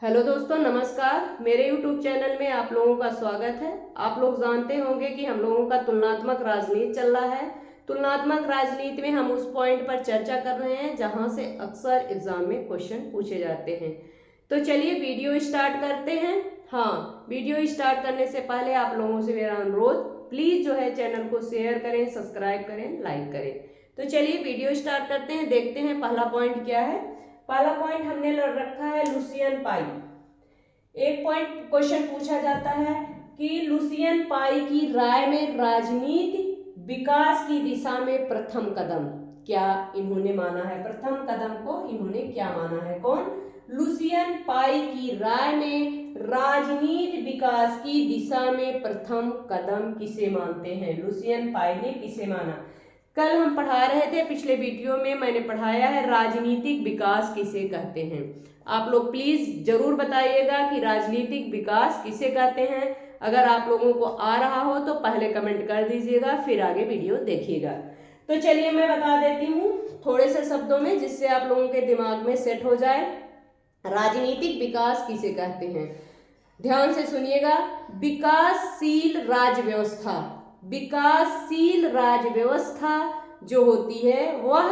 Hello दोस्तों, नमस्कार। मेरे YouTube चैनल में आप लोगों का स्वागत है। आप लोग जानते होंगे कि हम लोगों का तुलनात्मक राजनीति चल रहा है। तुलनात्मक राजनीति में हम उस पॉइंट पर चर्चा कर रहे हैं जहां से अक्सर एग्जाम में क्वेश्चन पूछे जाते हैं। तो चलिए वीडियो स्टार्ट करते हैं। हाँ, वीडियो स्टार्ट करने से पहले आप लोगों से मेरा अनुरोध, प्लीज जो है चैनल को शेयर करें, सब्सक्राइब करें, लाइक करें। तो चलिए वीडियो स्टार्ट करते हैं, देखते हैं पहला पॉइंट क्या है। पहला पॉइंट हमने रखा है लुसियन पाई। एक पॉइंट क्वेश्चन पूछा जाता है कि लुसियन पाई की राय में राजनीति विकास की दिशा में प्रथम कदम क्या इन्होंने माना है? प्रथम कदम को इन्होंने क्या माना है? कौन? लुसियन पाई की राय में राजनीति विकास की दिशा में प्रथम कदम किसे मानते हैं? लुसियन पाई ने किसे माना? कल हम पढ़ा रहे थे, पिछले वीडियो में मैंने पढ़ाया है राजनीतिक विकास किसे कहते हैं। आप लोग प्लीज जरूर बताइएगा कि राजनीतिक विकास किसे कहते हैं। अगर आप लोगों को आ रहा हो तो पहले कमेंट कर दीजिएगा, फिर आगे वीडियो देखिएगा। तो चलिए मैं बता देती हूँ थोड़े से शब्दों में, जिससे आप लोगों के दिमाग में सेट हो जाए। राजनीतिक विकास किसे कहते हैं? ध्यान से सुनिएगा। विकासशील राज्य व्यवस्था, विकासशील राज्य व्यवस्था जो होती है वह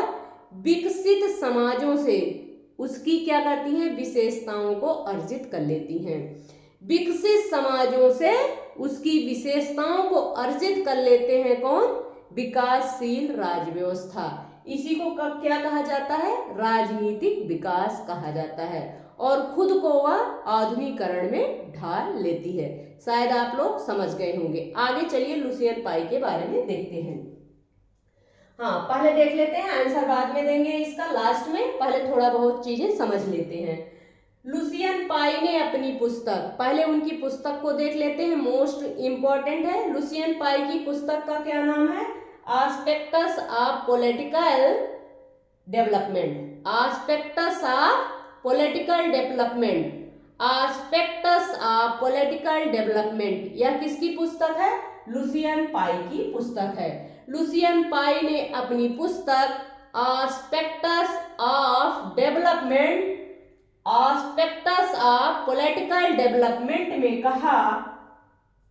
विकसित समाजों से उसकी क्या करती है? विशेषताओं को अर्जित कर लेती हैं। विकसित समाजों से उसकी विशेषताओं को अर्जित कर लेते हैं कौन? विकासशील राज्य व्यवस्था। इसी को क्या कहा जाता है? राजनीतिक विकास कहा जाता है। और खुद को वह आधुनिकीकरण में ढाल लेती है। शायद आप लोग समझ गए होंगे। आगे चलिए लुसियन पाई के बारे में देखते हैं। हाँ, पहले देख लेते हैं, आंसर बाद में देंगे इसका लास्ट में। पहले थोड़ा बहुत चीजें समझ लेते हैं। लुसियन पाई ने अपनी पुस्तक, पहले उनकी पुस्तक को देख लेते हैं, मोस्ट इंपॉर्टेंट है। लुसियन पाई की पुस्तक का क्या नाम है? Aspects of political development. Aspects of political development, aspects of political development, यह किसकी पुस्तक है? लुसियन पाई की पुस्तक है। लुसियन पाई ने अपनी पुस्तक aspects of development, aspects of political development में कहा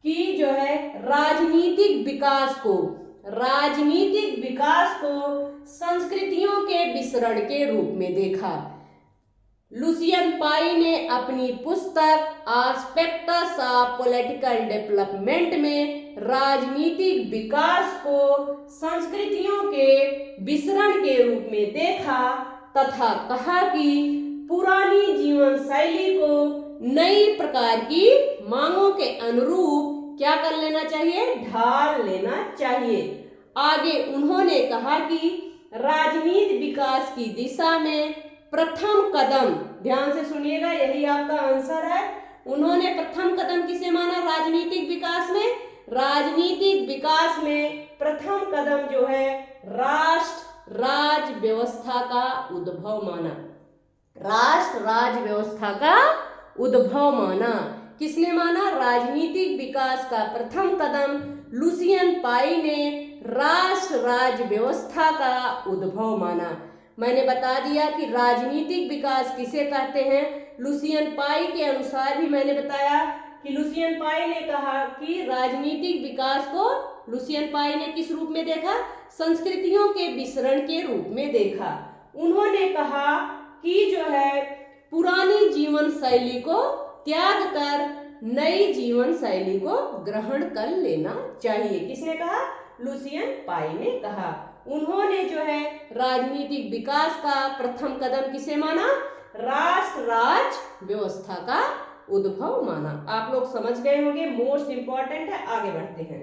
कि जो है राजनीतिक विकास को, राजनीतिक विकास को संस्कृतियों के विसरण के रूप में देखा। लुसियन पाई ने अपनी पुस्तक आस्पेक्टस ऑफ पॉलिटिकल डेवलपमेंट में राजनीतिक विकास को संस्कृतियों के विसरण के रूप में देखा तथा कहा कि पुरानी जीवन शैली को नई प्रकार की मांगों के अनुरूप क्या कर लेना चाहिए? ढाल लेना चाहिए। आगे उन्होंने कहा कि राजनीति विकास की दिशा में प्रथम कदम, ध्यान से सुनिएगा, यही आपका आंसर है। उन्होंने प्रथम कदम किसे माना राजनीतिक विकास में? राजनीतिक विकास में प्रथम कदम जो है राष्ट्र राज्य व्यवस्था का उद्भव माना। राष्ट्र राज्य व्यवस्था का उद्भव माना। किसने माना? राजनीतिक विकास का प्रथम कदम लुसियन पाई ने राष्ट्र राज्य व्यवस्था का उद्भव माना। मैंने बता दिया कि राजनीतिक विकास किसे कहते हैं। लुसियन पाई के अनुसार भी मैंने बताया कि लुसियन पाई ने कहा कि राजनीतिक विकास को लुसियन पाई ने किस रूप में देखा? संस्कृतियों के विसरण के रूप में देखा। उन्होंने कहा कि जो है पुरानी जीवन शैली को त्याग कर नई जीवन शैली को ग्रहण कर लेना चाहिए। किसने कहा? लुसियन पाई ने कहा। उन्होंने जो है राजनीतिक विकास का प्रथम कदम किसे माना? राष्ट्र राज्य व्यवस्था का उद्भव माना। आप लोग समझ गए होंगे, मोस्ट इंपॉर्टेंट है। आगे बढ़ते हैं।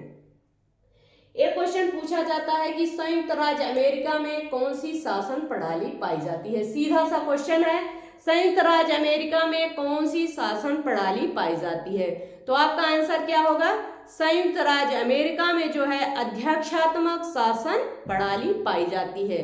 एक क्वेश्चन पूछा जाता है कि संयुक्त राज्य अमेरिका में कौन सी शासन प्रणाली पाई जाती है? सीधा सा क्वेश्चन है, संयुक्त राज्य अमेरिका में कौन सी शासन प्रणाली पाई जाती है? तो आपका आंसर क्या होगा? संयुक्त राज्य अमेरिका में जो है अध्यक्षात्मक शासन प्रणाली पाई जाती है।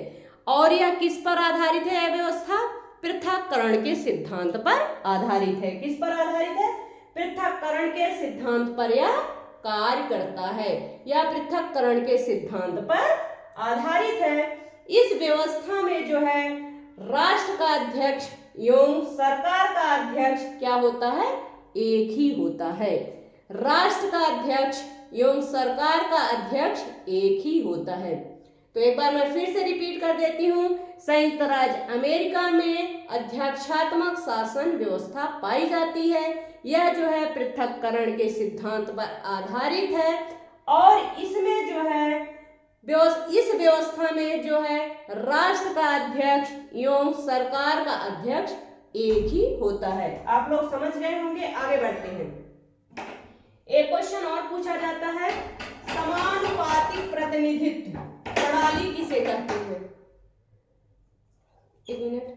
और यह किस पर आधारित है? यह व्यवस्था पृथक्करण के सिद्धांत पर आधारित है। किस पर आधारित है? पृथक्करण के सिद्धांत पर यह कार्य करता है, या पृथक्करण के सिद्धांत पर आधारित है। इस व्यवस्था में जो है राष्ट्र का अध्यक्ष एवं सरकार का अध्यक्ष क्या होता है, एक ही होता है। राष्ट्र का अध्यक्ष एवं सरकार का अध्यक्ष एक ही होता है। तो एक बार मैं फिर से रिपीट कर देती हूँ, संयुक्त राज्य अमेरिका में अध्यक्षात्मक शासन व्यवस्था पाई जाती है। यह जो है पृथक्करण के सिद्धांत पर आधारित है और इसमें जो है इस व्यवस्था में जो है राष्ट्र का अध्यक्ष एवं सरकार का अध्यक्ष एक ही होता है। आप लोग समझ गए होंगे। आगे बढ़ते हैं। एक क्वेश्चन और पूछा जाता है, समानुपातिक प्रतिनिधित्व प्रणाली किसे कहते हैं। एक मिनट।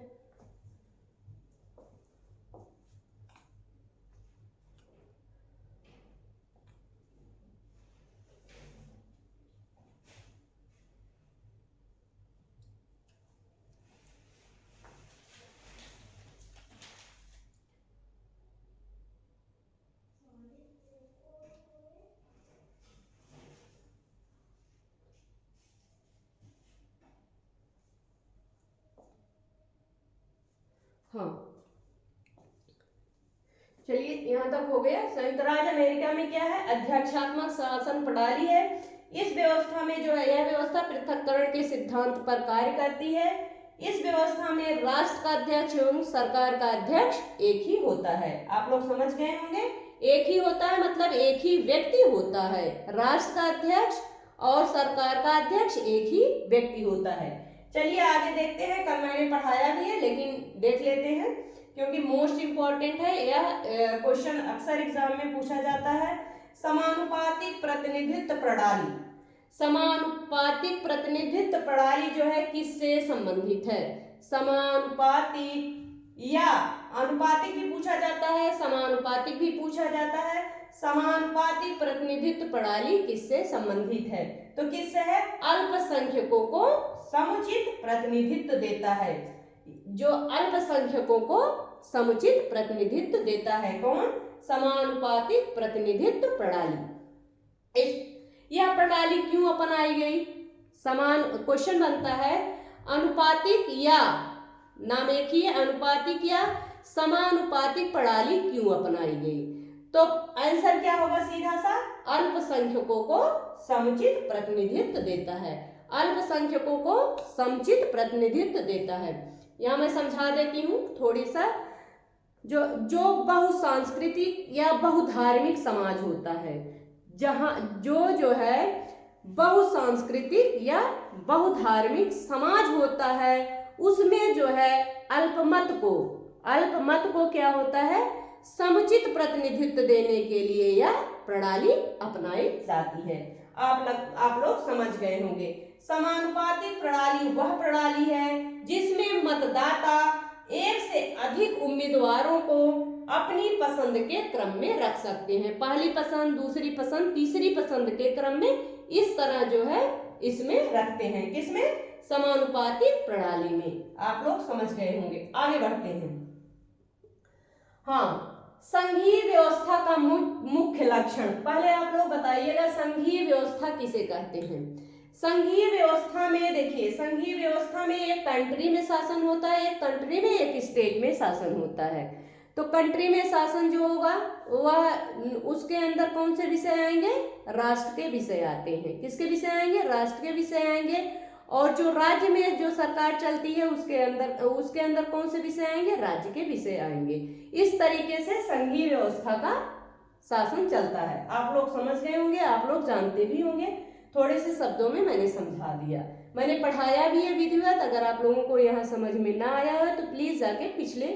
हाँ, चलिए यहाँ तक हो गया। संयुक्त राज्य अमेरिका में क्या है, अध्यक्षात्मक शासन प्रणाली है। इस व्यवस्था में जो है यह व्यवस्था पृथक्करण के सिद्धांत पर कार्य करती है। इस व्यवस्था में राष्ट्र का अध्यक्ष एवं सरकार का अध्यक्ष एक ही होता है। आप लोग समझ गए होंगे। एक ही होता है मतलब एक ही व्यक्ति होता है। राष्ट्र का अध्यक्ष और सरकार का अध्यक्ष एक ही व्यक्ति होता है। चलिए आगे देखते हैं। कल मैंने पढ़ाया भी है लेकिन देख लेते हैं क्योंकि मोस्ट इंपॉर्टेंट है। यह क्वेश्चन अक्सर एग्जाम में पूछा जाता है। समानुपातिक प्रतिनिधित्व प्रणाली। समानुपातिक प्रतिनिधित्व प्रणाली जो है किससे संबंधित है। समानुपातिक या अनुपातिक भी पूछा जाता है, समानुपातिक भी पूछा जाता है। समानुपातिक प्रतिनिधित्व प्रणाली किससे संबंधित है, तो किससे है, अल्पसंख्यकों को समुचित प्रतिनिधित्व देता है। जो अल्पसंख्यकों को समुचित प्रतिनिधित्व देता है कौन, समानुपातिक प्रतिनिधित्व प्रणाली। यह प्रणाली क्यों अपनाई गई, समान क्वेश्चन बनता है, अनुपातिक या नाम एक ही है, अनुपातिक या समानुपातिक प्रणाली क्यों अपनाई गई। तो आंसर क्या होगा, सीधा सा अल्पसंख्यकों को समुचित प्रतिनिधित्व देता है। अल्पसंख्यकों को समुचित प्रतिनिधित्व देता है। यहाँ मैं समझा देती हूँ थोड़ी सा। जो बहुसांस्कृतिक या बहुधार्मिक समाज होता है, जहाँ जो है बहुसांस्कृतिक या बहुधार्मिक समाज होता है, उसमें जो है अल्पमत को क्या होता है, समुचित प्रतिनिधित्व देने के लिए यह प्रणाली अपनाई जाती है। आप लोग समझ गए होंगे। समानुपातिक प्रणाली वह प्रणाली है जिसमें मतदाता एक से अधिक उम्मीदवारों को अपनी पसंद के क्रम में रख सकते हैं। पहली पसंद, दूसरी पसंद, तीसरी पसंद के क्रम में इस तरह जो है इसमें रखते हैं। किसमें, समानुपातिक प्रणाली में। आप लोग समझ गए होंगे। आगे बढ़ते हैं। हाँ, संघीय व्यवस्था का मुख्य लक्षण, पहले आप लोग बताइएगा संघीय व्यवस्था किसे कहते हैं। संघीय व्यवस्था में देखिए, संघीय व्यवस्था में एक कंट्री में शासन होता है, एक कंट्री में एक स्टेट में शासन होता है। तो कंट्री में शासन जो होगा वह उसके अंदर कौन से विषय आएंगे, राष्ट्र के विषय आते हैं। किसके विषय आएंगे, राष्ट्र के विषय आएंगे। और जो राज्य में जो सरकार चलती है उसके अंदर कौन से विषय आएंगे, राज्य के विषय आएंगे। इस तरीके से संघीय व्यवस्था का शासन चलता है। आप लोग समझ गए होंगे, आप लोग जानते भी होंगे। थोड़े से शब्दों में मैंने समझा दिया, मैंने पढ़ाया भी है विधिवत। अगर आप लोगों को यहाँ समझ में ना आया हो तो प्लीज जाके पिछले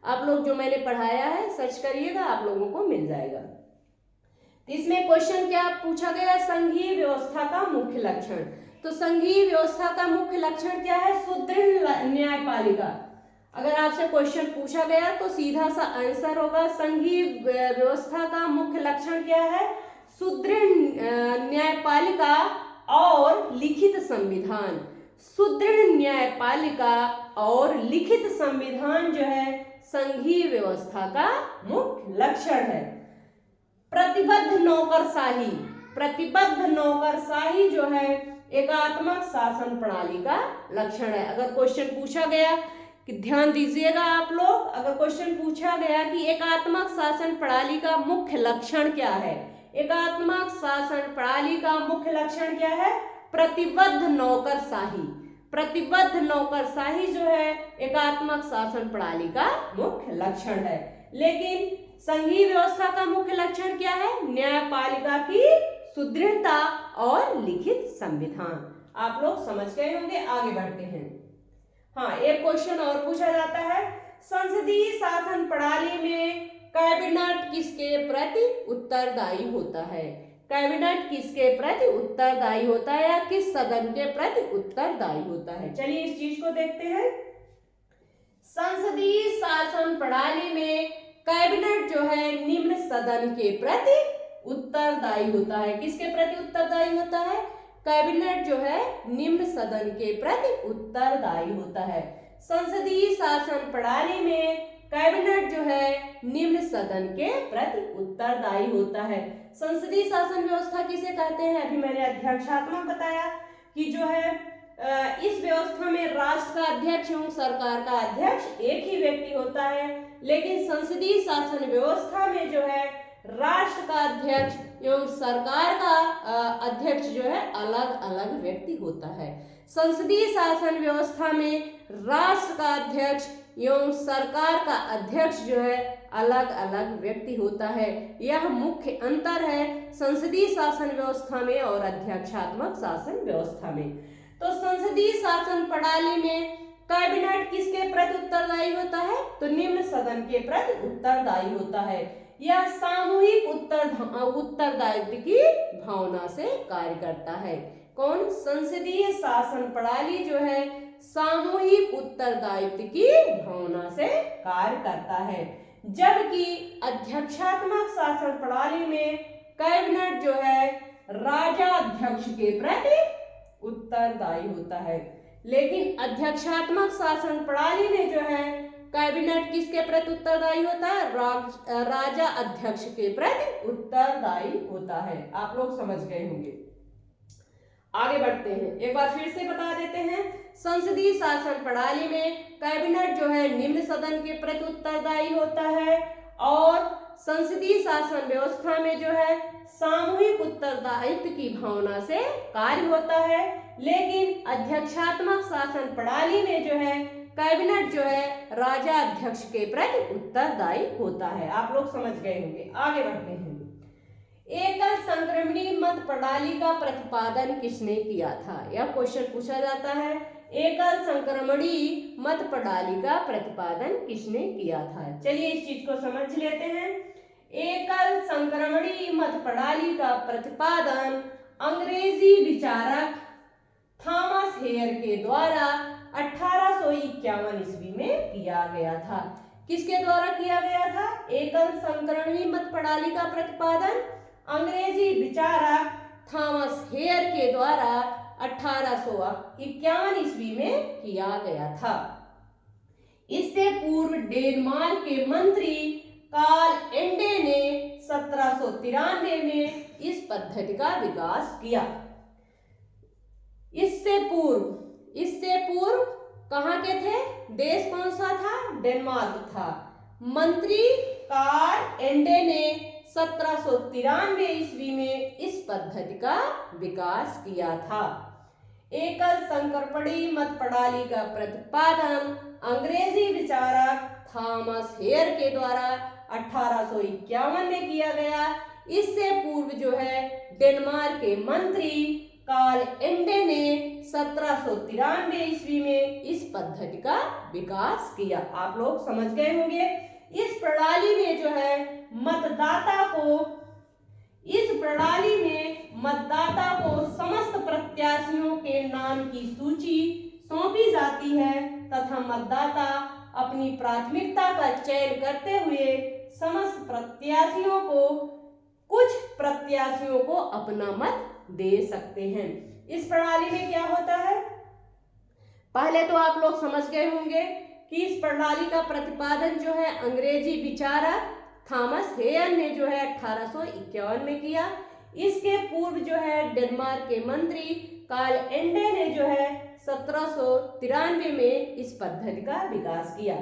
आप लोग जो मैंने पढ़ाया है सर्च करिएगा, आप लोगों को मिल जाएगा। तो इसमें क्वेश्चन क्या पूछा गया, संघीय व्यवस्था का मुख्य लक्षण। तो संघीय व्यवस्था का मुख्य लक्षण क्या है, सुदृढ़ न्यायपालिका। अगर आपसे क्वेश्चन पूछा गया तो सीधा सा आंसर होगा संघीय व्यवस्था का मुख्य लक्षण क्या है, सुदृढ़ न्यायपालिका और लिखित संविधान। सुदृढ़ न्यायपालिका और लिखित संविधान जो है संघीय व्यवस्था का मुख्य लक्षण है। प्रतिबद्ध नौकरशाही, प्रतिबद्ध नौकरशाही जो है एकात्मक शासन प्रणाली का लक्षण है। अगर क्वेश्चन पूछा गया कि ध्यान दीजिएगा आप लोग, अगर क्वेश्चन पूछा गया कि एकात्मक शासन प्रणाली का मुख्य लक्षण क्या है, एकात्मक शासन प्रणाली का मुख्य लक्षण क्या है? प्रतिबद्ध नौकरशाही। प्रतिबद्ध नौकरशाही जो है एकात्मक शासन प्रणाली का मुख्य लक्षण है। लेकिन संघीय व्यवस्था का मुख्य लक्षण क्या है? न्यायपालिका की सुदृढ़ता और लिखित संविधान। आप लोग समझ गए होंगे, आगे बढ़ते हैं। हाँ, एक क्वेश्चन और पूछा जाता है, संसदीय शासन प्रणाली में कैबिनेट किसके प्रति उत्तरदायी होता है? कैबिनेट किसके प्रति उत्तरदायी होता है या किस सदन के प्रति उत्तरदायी होता है? चलिए इस चीज को देखते हैं। संसदीय शासन प्रणाली में कैबिनेट जो है निम्न सदन के प्रति उत्तरदायी होता है। किसके प्रति उत्तरदायी होता है? कैबिनेट जो है निम्न सदन के प्रति उत्तरदायी होता है। संसदीय शासन प्रणाली में कैबिनेट जो है निम्न सदन के प्रति उत्तरदायी होता है। संसदीय शासन व्यवस्था किसे कहते हैं? अभी मैंने अध्यक्षात्मक बताया कि जो है इस व्यवस्था में राष्ट्र का अध्यक्ष एवं सरकार का अध्यक्ष एक ही व्यक्ति होता है। लेकिन संसदीय शासन व्यवस्था में जो है राष्ट्र का अध्यक्ष एवं सरकार का अध्यक्ष जो है अलग अलग व्यक्ति होता है। संसदीय शासन व्यवस्था में राष्ट्र का अध्यक्ष एवं सरकार का अध्यक्ष जो है अलग अलग व्यक्ति होता है। यह मुख्य अंतर है संसदीय शासन व्यवस्था में और अध्यक्षात्मक शासन व्यवस्था में। तो संसदीय शासन प्रणाली में कैबिनेट किसके प्रति उत्तरदायी होता है? तो निम्न सदन के प्रति उत्तरदायी होता है। यह सामूहिक उत्तरदायित्व की भावना से कार्य करता है। कौन? संसदीय शासन प्रणाली जो है सामूहिक उत्तरदायित्व की भावना से कार्य करता है, जबकि अध्यक्षात्मक शासन प्रणाली में कैबिनेट जो है राजाध्यक्ष के प्रति उत्तरदायी होता है। लेकिन अध्यक्षात्मक शासन प्रणाली में जो है कैबिनेट किसके प्रति उत्तरदायी होता है? राजा अध्यक्ष के प्रति उत्तरदायी होता है। आप लोग समझ गए होंगे, आगे बढ़ते हैं। एक बार फिर से बता देते हैं, संसदीय शासन प्रणाली में कैबिनेट जो है निम्न सदन के प्रति उत्तरदायी होता है और संसदीय शासन व्यवस्था में जो है सामूहिक उत्तरदायित्व की भावना से कार्य होता है। लेकिन अध्यक्षात्मक शासन प्रणाली में जो है कैबिनेट जो है राजा अध्यक्ष के प्रति उत्तरदायी होता है। आप लोग समझ गए होंगे, आगे बढ़ते हैं। एकल संक्रमणी मत प्रणाली का प्रतिपादन किसने किया था? यह क्वेश्चन पूछा जाता है, एकल संक्रमणी मत प्रणाली का प्रतिपादन किसने किया था? चलिए इस चीज को समझ लेते हैं। एकल संक्रमणी मत प्रणाली का प्रतिपादन अंग्रेजी विचारक थॉमस हेयर के द्वारा 1851 ईस्वी में किया गया था। किसके द्वारा किया गया था? एकल संक्रमणी मत प्रणाली का प्रतिपादन अंग्रेजी विचारक थॉमस हेयर के द्वारा 1851 ईस्वी में किया गया था। इससे पूर्व डेनमार्क के मंत्री कार्ल एंडे ने 1793 में इस पद्धति का विकास किया। इससे पूर्व कहाँ के थे? देश कौन सा था? डेनमार्क था। मंत्री कार्ल एंडे ने 1793 ईस्वी में इस पद्धति का विकास किया था। एकल संक्रमणी मत प्रणाली का प्रतिपादन अंग्रेजी विचारक थॉमस हेयर के द्वारा 1851 में किया गया। इससे पूर्व जो है डेनमार्क के मंत्री कार्ल एंडे ने 1793 ईस्वी में इस पद्धति का विकास किया। आप लोग समझ गए होंगे। इस प्रणाली में जो है मतदाता को समस्त प्रत्याशियों के नाम की सूची सौंपी जाती है तथा मतदाता अपनी प्राथमिकता का चयन करते हुए समस्त प्रत्याशियों को कुछ प्रत्याशियों को अपना मत दे सकते हैं। इस प्रणाली में क्या होता है? पहले तो आप लोग समझ गए होंगे कि इस प्रणाली का प्रतिपादन जो है अंग्रेजी विचारक थॉमस हेयर ने जो है 1851 में किया। इसके पूर्व जो है डेनमार्क के मंत्री कार्ल एंडे ने जो है 1793 में इस पद्धति का विकास किया।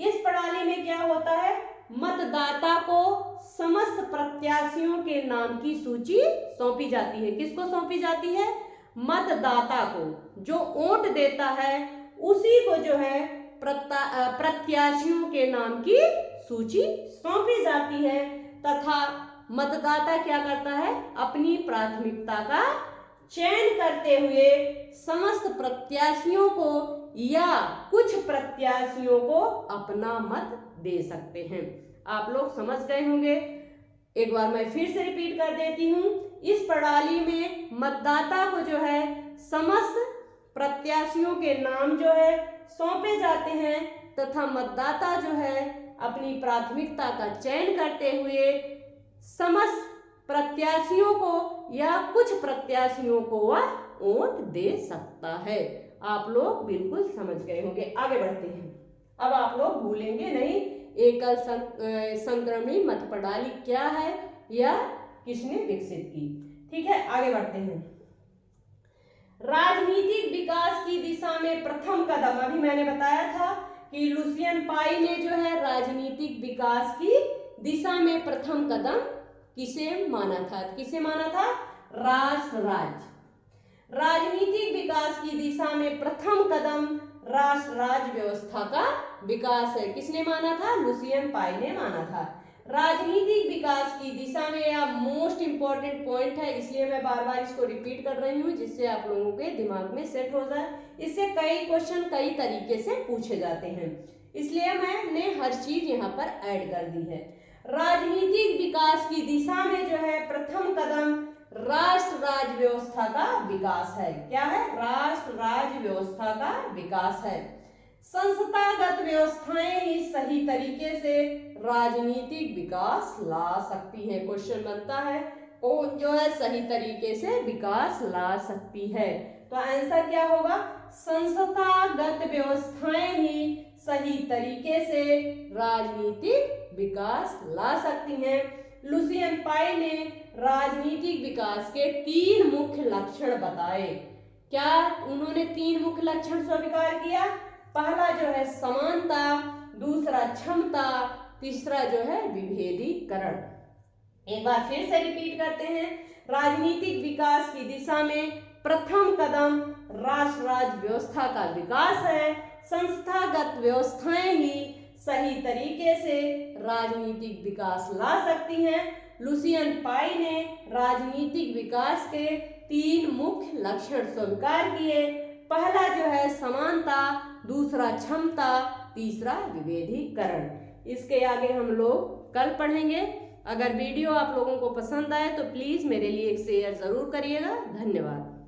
इस प्रणाली में क्या होता है, मतदाता को समस्त प्रत्याशियों के नाम की सूची सौंपी जाती है। किसको सौंपी जाती है, मतदाता को, जो वोट देता है उसी को जो है प्रत्याशियों के नाम की सूची सौंपी जाती है, तथा मतदाता क्या करता है, अपनी प्राथमिकता का चयन करते हुए समस्त प्रत्याशियों को या कुछ प्रत्याशियों को अपना मत दे सकते हैं। आप लोग समझ गए होंगे, एक बार मैं फिर से रिपीट कर देती हूँ। इस प्रणाली में मतदाता को जो है समस्त प्रत्याशियों के नाम जो है सौंपे जाते हैं, तथा मतदाता जो है अपनी प्राथमिकता का चयन करते हुए समस्त प्रत्याशियों को या कुछ प्रत्याशियों को वह वोट दे सकता है। आप लोग बिल्कुल समझ गए होंगे। आगे बढ़ते हैं। अब आप लोग भूलेंगे नहीं एकल संक्रमणी मत प्रणाली क्या है या किसने विकसित की। ठीक है, आगे बढ़ते हैं। राजनीतिक विकास की दिशा में प्रथम कदम, अभी मैंने बताया था कि लुसियन पाई ने जो है राजनीतिक विकास की दिशा में प्रथम कदम किसे माना था, किसे माना था, राष्ट्र राज्य। राजनीतिक विकास की दिशा में प्रथम कदम राष्ट्र राज्य व्यवस्था का विकास है। किसने माना था, लुसियन पाई ने माना था। राजनीतिक विकास की दिशा में यह मोस्ट इंपॉर्टेंट पॉइंट है, इसलिए मैं बार बार इसको रिपीट कर रही हूँ जिससे आप लोगों के दिमाग में सेट हो जाए। इससे कई क्वेश्चन कई तरीके से पूछे जाते हैं, इसलिए मैंने हर चीज यहाँ पर ऐड कर दी है। राजनीतिक विकास की दिशा में जो है प्रथम कदम राष्ट्र राज्य व्यवस्था का विकास है। क्या है, राष्ट्र राज्य व्यवस्था का विकास है। संस्थागत व्यवस्थाएं ही सही तरीके से राजनीतिक विकास ला सकती है। क्वेश्चन बनता है कौन जो है सही तरीके से विकास ला सकती है, तो आंसर क्या होगा, संस्थागत व्यवस्थाएं ही सही तरीके से राजनीतिक विकास ला सकती हैं। लुसियन पाई ने राजनीतिक विकास के 3 मुख्य लक्षण बताए। क्या उन्होंने 3 मुख्य लक्षण स्वीकार किया, पहला जो है समानता, दूसरा क्षमता, तीसरा जो है विभेदीकरण। एक बार फिर से रिपीट करते हैं। राजनीतिक विकास की दिशा में प्रथम कदम राष्ट्र राज्य व्यवस्था का विकास है। संस्थागत व्यवस्थाएं ही सही तरीके से राजनीतिक विकास ला सकती हैं। लुसियन पाई ने राजनीतिक विकास के 3 मुख्य लक्षण स्वीकार किए, पहला जो है समानता, दूसरा क्षमता, तीसरा विभेदीकरण। इसके आगे हम लोग कल पढ़ेंगे। अगर वीडियो आप लोगों को पसंद आए तो प्लीज मेरे लिए एक शेयर जरूर करिएगा। धन्यवाद।